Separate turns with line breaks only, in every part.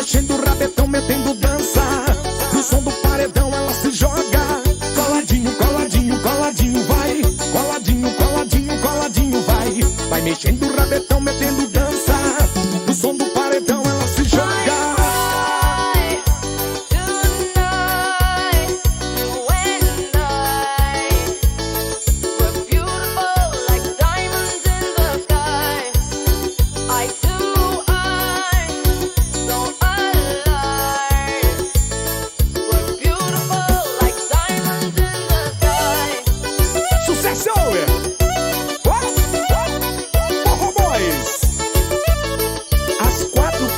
mexendo o rabetão, metendo dança. No som do paredão ela se joga. Coladinho, coladinho, coladinho, vai. Coladinho, coladinho, coladinho, vai. Vai mexendo o rabetão, metendo dança. No som do paredão ela se joga.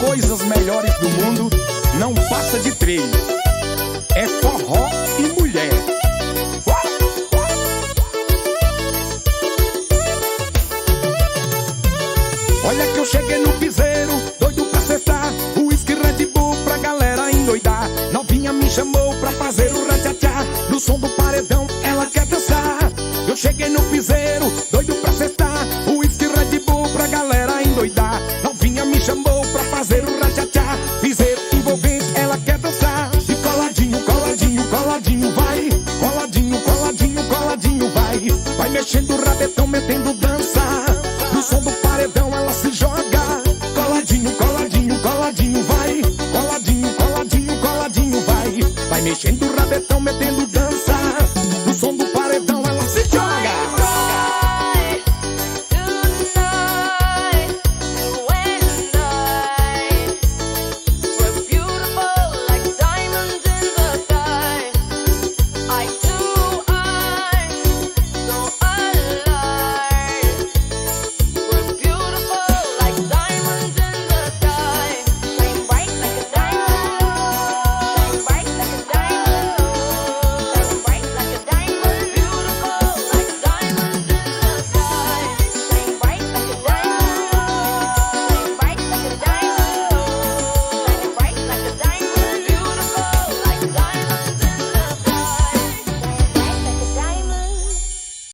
Coisas melhores do mundo não passa de 3. É forró e mulher. Olha que eu cheguei no piseiro, doido pra cestar. Whisky Red Bull pra galera endoidar. Novinha me chamou pra fazer o ratchatá. No som do paredão ela quer dançar. Eu cheguei no